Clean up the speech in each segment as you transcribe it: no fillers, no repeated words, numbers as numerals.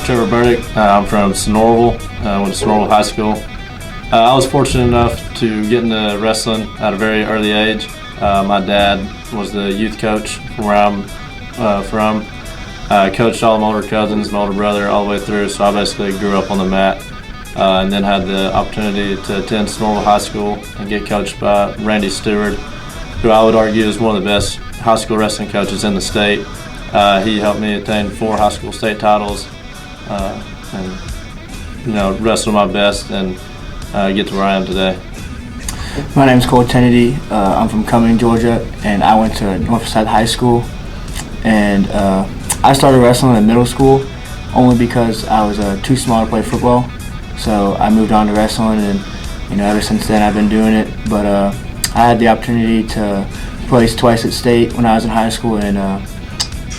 Trevor Burdick. I'm from Sonoraville. Went to Sonoraville High School. I was fortunate enough to get into wrestling at a very early age. My dad was the youth coach from where I'm from. I coached all my older cousins, my older brother, all the way through, so I basically grew up on the mat. And then had the opportunity to attend Sonoraville High School and get coached by Randy Stewart, who I would argue is one of the best high school wrestling coaches in the state. He helped me attain 4 high school state titles, and wrestle my best and get to where I am today. My name is Tenety. I'm from Cumming, Georgia, and I went to Northside High School. And I started wrestling in middle school only because I was too small to play football. So I moved on to wrestling, and ever since then I've been doing it. But I had the opportunity to place twice at state when I was in high school and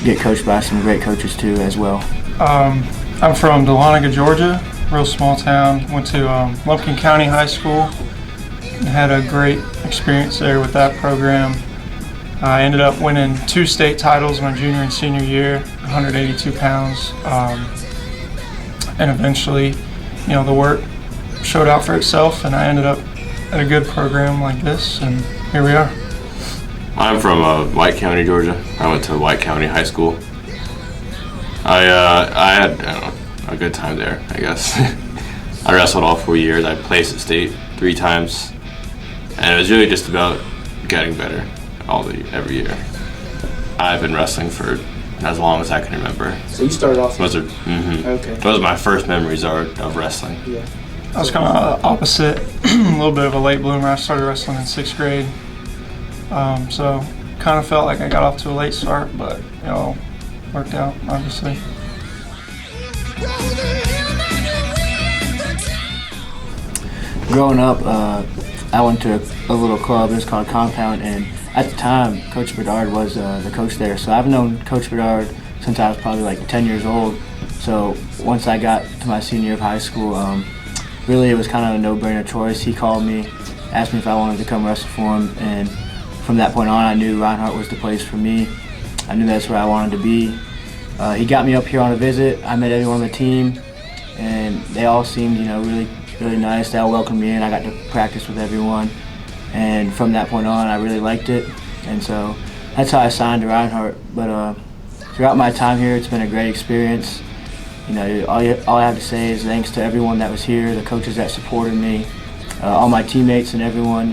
get coached by some great coaches too as well. I'm from Dahlonega, Georgia, real small town. Went to Lumpkin County High School and had a great experience there with that program. I ended up winning 2 state titles my junior and senior year, 182 pounds, and eventually the work showed out for itself, and I ended up at a good program like this, and here we are. I'm from White County, Georgia. I went to White County High School. I had a good time there, I guess. I wrestled all 4 years. I placed at state 3 times, and it was really just about getting better every year. I've been wrestling for as long as I can remember. So you started off. Okay. Those are my first memories of wrestling. Yeah. I was kind of opposite, a little bit of a late bloomer. I started wrestling in 6th grade, so kind of felt like I got off to a late start, but worked out obviously. Growing up, I went to a little club. It was called Compound, and at the time, Coach Bedard was the coach there. So I've known Coach Bedard since I was probably like 10 years old. So once I got to my senior year of high school, really it was kind of a no-brainer choice. He called me, asked me if I wanted to come wrestle for him, and from that point on, I knew Reinhardt was the place for me. I knew that's where I wanted to be. He got me up here on a visit. I met everyone on the team, and they all seemed, really nice. They all welcomed me in. I got to practice with everyone. And from that point on, I really liked it, and so that's how I signed to Reinhardt. But throughout my time here, it's been a great experience. All I have to say is thanks to everyone that was here, the coaches that supported me, all my teammates and everyone,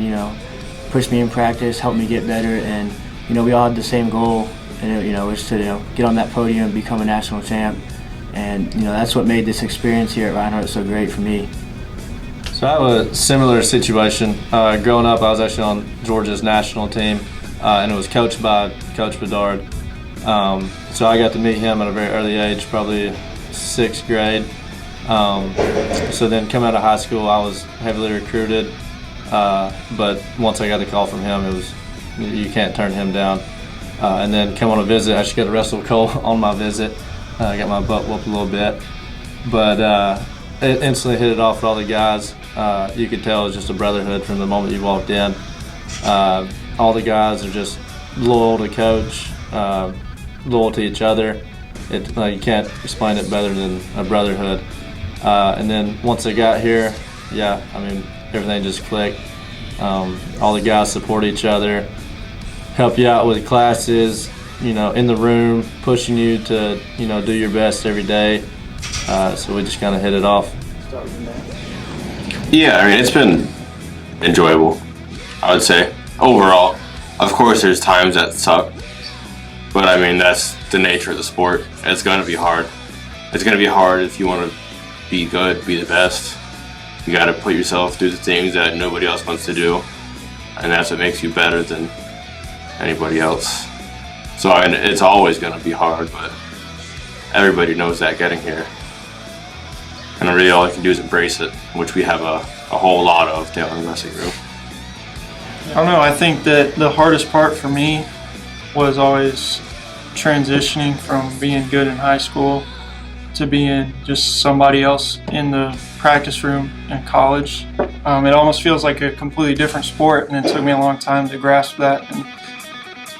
pushed me in practice, helped me get better, and we all had the same goal, and it was to get on that podium and become a national champ. And that's what made this experience here at Reinhardt so great for me. So I have a similar situation. Growing up, I was actually on Georgia's national team, and it was coached by Coach Bedard. So I got to meet him at a very early age, probably 6th grade. So then coming out of high school, I was heavily recruited. But once I got the call from him, it was you can't turn him down. And then come on a visit. I actually got to wrestle Cole on my visit. I got my butt whooped a little bit, but it instantly hit it off with all the guys. You could tell it was just a brotherhood from the moment you walked in. All the guys are just loyal to coach, loyal to each other. You can't explain it better than a brotherhood. And then once I got here, everything just clicked. All the guys support each other, help you out with classes, in the room, pushing you to, do your best every day. So we just kind of hit it off. Yeah, it's been enjoyable, I would say, overall. Of course, there's times that suck, but that's the nature of the sport. It's going to be hard. It's going to be hard if you want to be good, be the best. You got to put yourself through the things that nobody else wants to do, and that's what makes you better than anybody else. So it's always going to be hard, but everybody knows that getting here. And really all I can do is embrace it, which we have a whole lot of down in the wrestling room. I don't know, I think that the hardest part for me was always transitioning from being good in high school to being just somebody else in the practice room in college. It almost feels like a completely different sport, and it took me a long time to grasp that and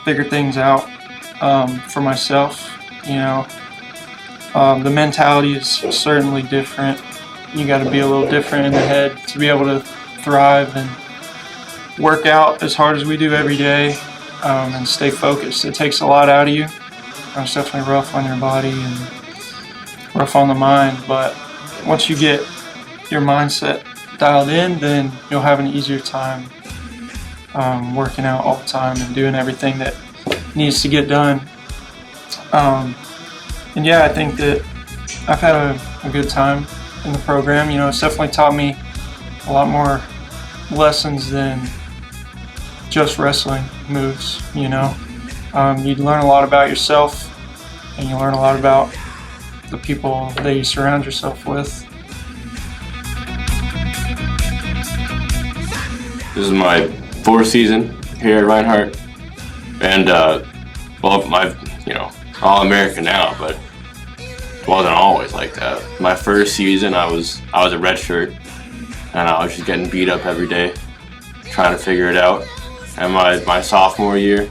figure things out for myself. The mentality is certainly different. You got to be a little different in the head to be able to thrive and work out as hard as we do every day, and stay focused. It takes a lot out of you. It's definitely rough on your body and rough on the mind, but once you get your mindset dialed in, then you'll have an easier time working out all the time and doing everything that needs to get done. And yeah, I think that I've had a good time in the program. You know, it's definitely taught me a lot more lessons than just wrestling moves, you know. You learn a lot about yourself, and you learn a lot about the people that you surround yourself with. This is my 4th season here at Reinhardt, and All-American now, but it wasn't always like that. My first season, I was a redshirt, and I was just getting beat up every day, trying to figure it out. And my sophomore year,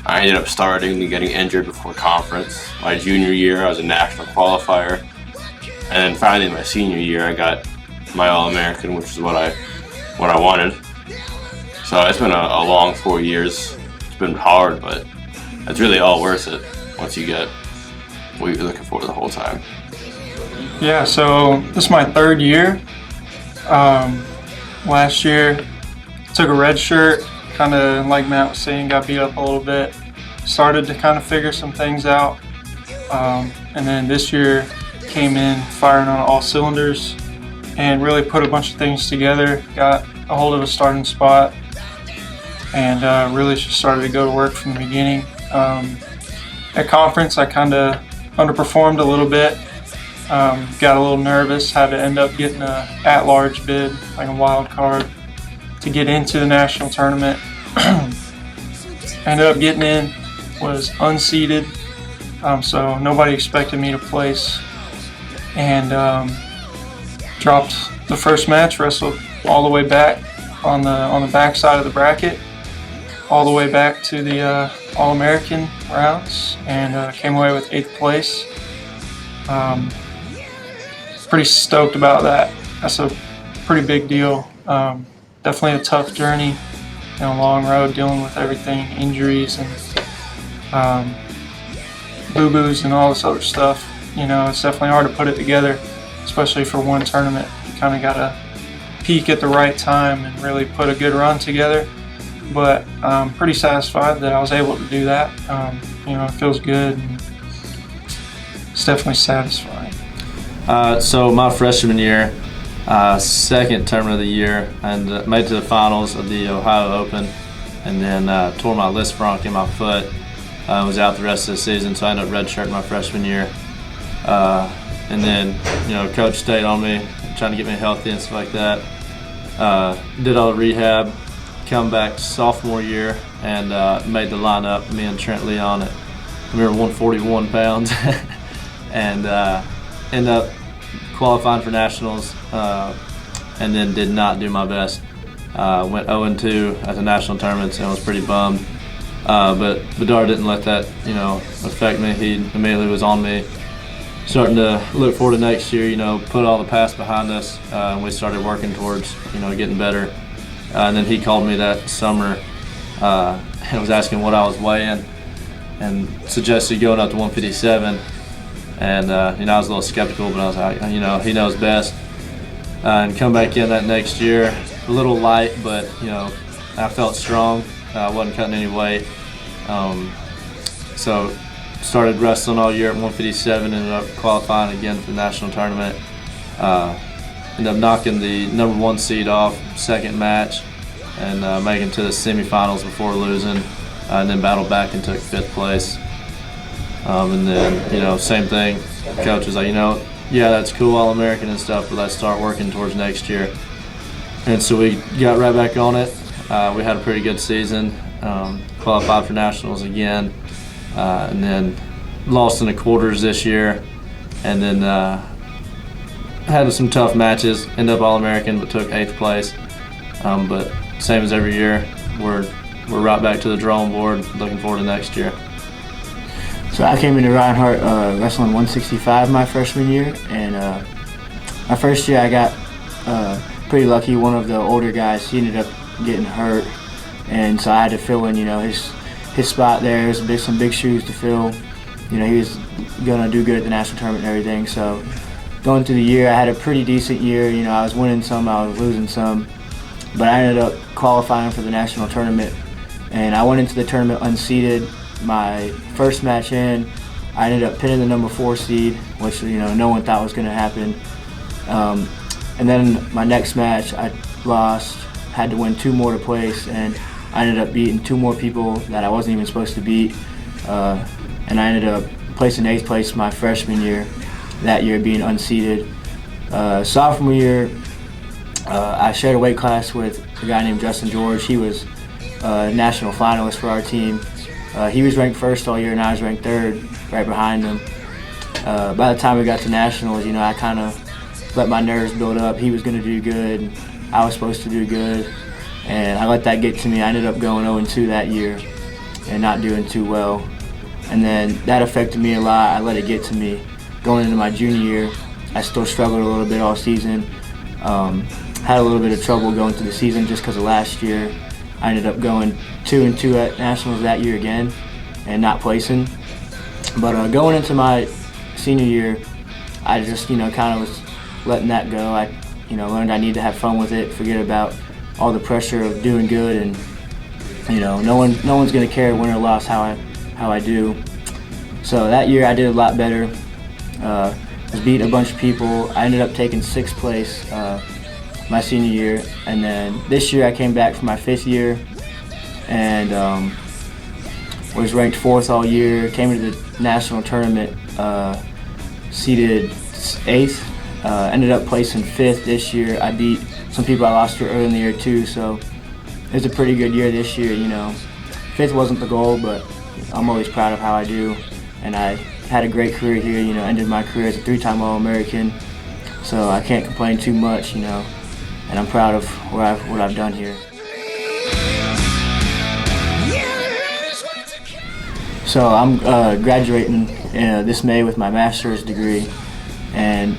I ended up starting and getting injured before conference. My junior year, I was a national qualifier, and then finally my senior year, I got my All-American, which is what I wanted. So it's been a long 4 years. It's been hard, but it's really all worth it once you get what you're looking for the whole time. Yeah, so this is my 3rd year. Last year, took a red shirt, kind of like Matt was saying, got beat up a little bit. Started to kind of figure some things out. And then this year came in firing on all cylinders and really put a bunch of things together. Got a hold of a starting spot and really just started to go to work from the beginning. At conference, I kind of underperformed a little bit. Got a little nervous, had to end up getting a at-large bid, like a wild card, to get into the national tournament. Ended up getting in, was unseeded, so nobody expected me to place, and dropped the first match, wrestled all the way back on the back side of the bracket, all the way back to the All-American rounds, and came away with 8th place. Pretty stoked about that. That's a pretty big deal. Definitely a tough journey and a long road dealing with everything, injuries and boo-boos and all this other stuff. You know, it's definitely hard to put it together, especially for one tournament. You kind of got to peak at the right time and really put a good run together. But I'm pretty satisfied that I was able to do that. You know, it feels good and it's definitely satisfying. So my freshman year, second tournament of the year, and made it to the finals of the Ohio Open, and then tore my Lisfranc in my foot. Was out the rest of the season, so I ended up redshirting my freshman year. And then, you know, coach stayed on me, trying to get me healthy and stuff like that. Did all the rehab, come back sophomore year, and made the lineup. Me and Trent Leon at, we were 141 pounds, and ended up qualifying for nationals, and then did not do my best. Went 0-2 at the national tournaments and was pretty bummed. But Bedard didn't let that, you know, affect me. He immediately was on me, starting to look forward to next year. You know, put all the past behind us, and we started working towards, you know, getting better. And then he called me that summer and was asking what I was weighing, and suggested going up to 157. And you know, I was a little skeptical, but I was like, you know, he knows best. And come back in that next year, a little light, but you know, I felt strong. I wasn't cutting any weight. So started wrestling all year at 157, ended up qualifying again for the national tournament. Ended up knocking the number 1 seed off second match and making it to the semifinals before losing, and then battled back and took 5th place. And then, you know, same thing. Coach was like, you know, yeah, that's cool, All-American and stuff, but let's start working towards next year. And so we got right back on it. We had a pretty good season, qualified for nationals again, and then lost in the quarters this year, and then had some tough matches, ended up All-American, but took 8th place. But same as every year, we're right back to the drawing board, looking forward to next year. So I came into Reinhardt wrestling 165 my freshman year, and my first year I got pretty lucky. One of the older guys, he ended up getting hurt, and so I had to fill in, his spot there. It was some big shoes to fill. He was gonna do good at the national tournament and everything. So going through the year, I had a pretty decent year. I was winning some, I was losing some, but I ended up qualifying for the national tournament, and I went into the tournament unseeded. My first match in, I ended up pinning the number 4 seed, which no one thought was going to happen. And then my next match, I lost, had to win 2 more to place, and I ended up beating 2 more people that I wasn't even supposed to beat. And I ended up placing 8th place my freshman year, that year being unseeded. Sophomore year, I shared a weight class with a guy named Justin George. He was a national finalist for our team. He was ranked 1st all year, and I was ranked 3rd, right behind him. By the time we got to nationals, I kind of let my nerves build up. He was going to do good, I was supposed to do good, and I let that get to me. I ended up going 0-2 that year and not doing too well. And then that affected me a lot. I let it get to me. Going into my junior year, I still struggled a little bit all season. Had a little bit of trouble going through the season just because of last year. I ended up going 2-2 at nationals that year again and not placing. But going into my senior year, I just kind of was letting that go. I learned I need to have fun with it, forget about all the pressure of doing good, and no one's gonna care win or loss how I do. So that year I did a lot better. Was beating a bunch of people. I ended up taking 6th place my senior year, and then this year I came back for my 5th year and was ranked 4th all year. Came into the national tournament seeded 8th. Ended up placing 5th this year. I beat some people I lost to early in the year too, so it was a pretty good year this year. 5th wasn't the goal, but I'm always proud of how I do, and I had a great career here. Ended my career as a 3-time All-American, so I can't complain too much. And I'm proud of what I've done here. So I'm graduating this May with my master's degree, and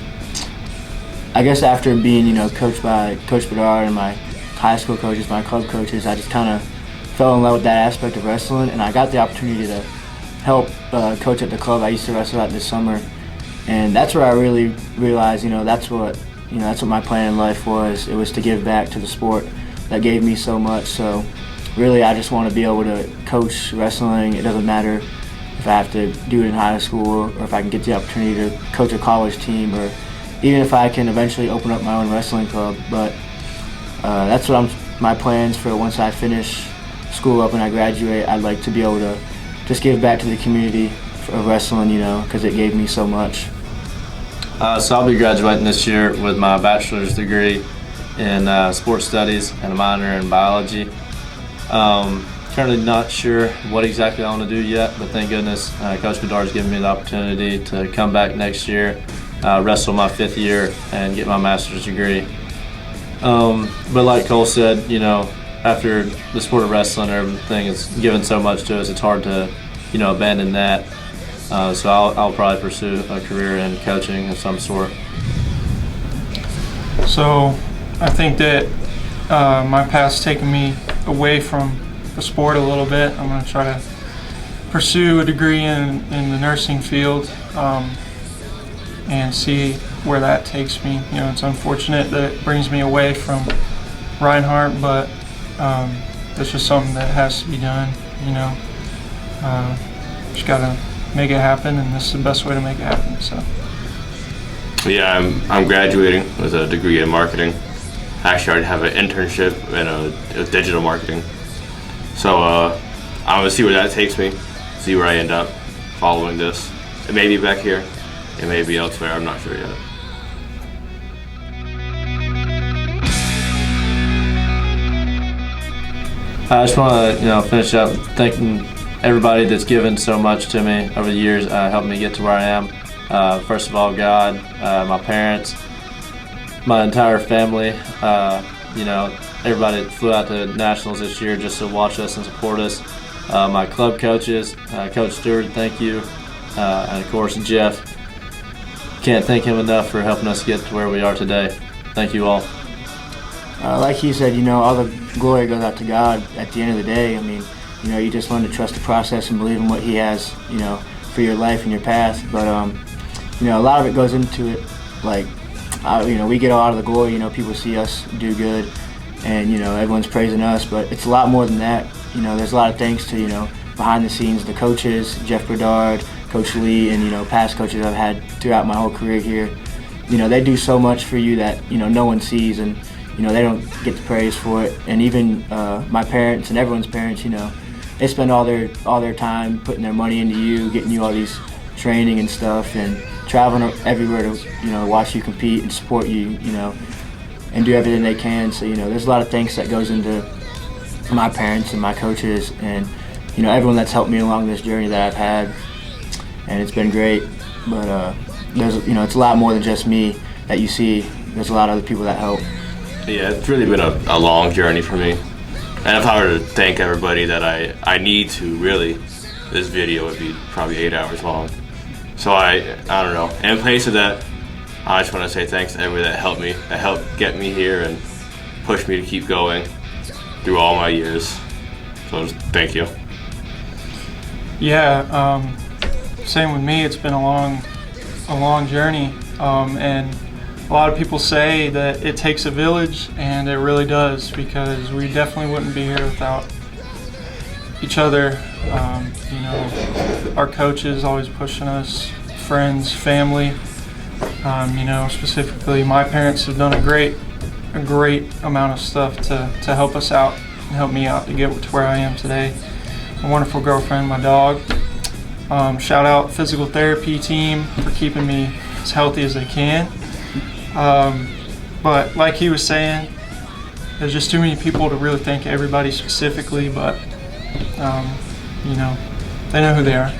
I guess after being coached by Coach Bedard and my high school coaches, my club coaches, I just kind of fell in love with that aspect of wrestling, and I got the opportunity to help coach at the club I used to wrestle at this summer, and that's where I really realized that's what my plan in life was. It was to give back to the sport that gave me so much. So really I just want to be able to coach wrestling. It doesn't matter if I have to do it in high school or if I can get the opportunity to coach a college team, or even if I can eventually open up my own wrestling club. But that's what my plans for once I finish school up and I graduate. I'd like to be able to just give back to the community of wrestling, because it gave me so much. So I'll be graduating this year with my bachelor's degree in sports studies and a minor in biology. Currently not sure what exactly I want to do yet, but thank goodness Coach Bedard's given me the opportunity to come back next year, wrestle my 5th year, and get my master's degree. But like Cole said, after the sport of wrestling and everything is given so much to us, it's hard to, abandon that. So I'll probably pursue a career in coaching of some sort. So I think that my path's taken me away from the sport a little bit. I'm going to try to pursue a degree in the nursing field and see where that takes me. It's unfortunate that it brings me away from Reinhardt, but it's just something that has to be done. Just got to make it happen, and this is the best way to make it happen. So Yeah, I'm graduating with a degree in marketing. Actually, I already have an internship in digital marketing. So I'm gonna see where that takes me, see where I end up following this. It may be back here, it may be elsewhere, I'm not sure yet. I just want to, finish up thanking everybody that's given so much to me over the years, helped me get to where I am. First of all, God, my parents, my entire family, everybody that flew out to nationals this year just to watch us and support us. My club coaches, Coach Stewart, thank you. and of course Jeff. Can't thank him enough for helping us get to where we are today. Thank you all. Like he said, all the glory goes out to God at the end of the day. I mean, you just learn to trust the process and believe in what He has, for your life and your path. But, a lot of it goes into it. Like, we get a lot of the glory. People see us do good, and, everyone's praising us. But it's a lot more than that. There's a lot of thanks to, behind the scenes, the coaches, Jeff Bedard, Coach Lee, and, past coaches I've had throughout my whole career here. They do so much for you that, no one sees, and, they don't get the praise for it. And even my parents and everyone's parents, they spend all their time putting their money into you, getting you all these training and stuff, and traveling everywhere to, watch you compete and support you, and do everything they can. So, there's a lot of thanks that goes into my parents and my coaches and, everyone that's helped me along this journey that I've had. And it's been great. But there's, it's a lot more than just me that you see. There's a lot of other people that help. Yeah, it's really been a long journey for me. And if I were to thank everybody that I need to, really, this video would be probably 8 hours long. So I don't know. In place of that, I just want to say thanks to everybody that helped me, that helped get me here and pushed me to keep going through all my years. So just thank you. Yeah, same with me. It's been a long journey, and a lot of people say that it takes a village, and it really does, because we definitely wouldn't be here without each other. Our coaches always pushing us, friends, family. Specifically, my parents have done a great amount of stuff to help us out and help me out to get to where I am today. My wonderful girlfriend, my dog. Shout out physical therapy team for keeping me as healthy as they can. But like he was saying, there's just too many people to really thank everybody specifically, but they know who they are.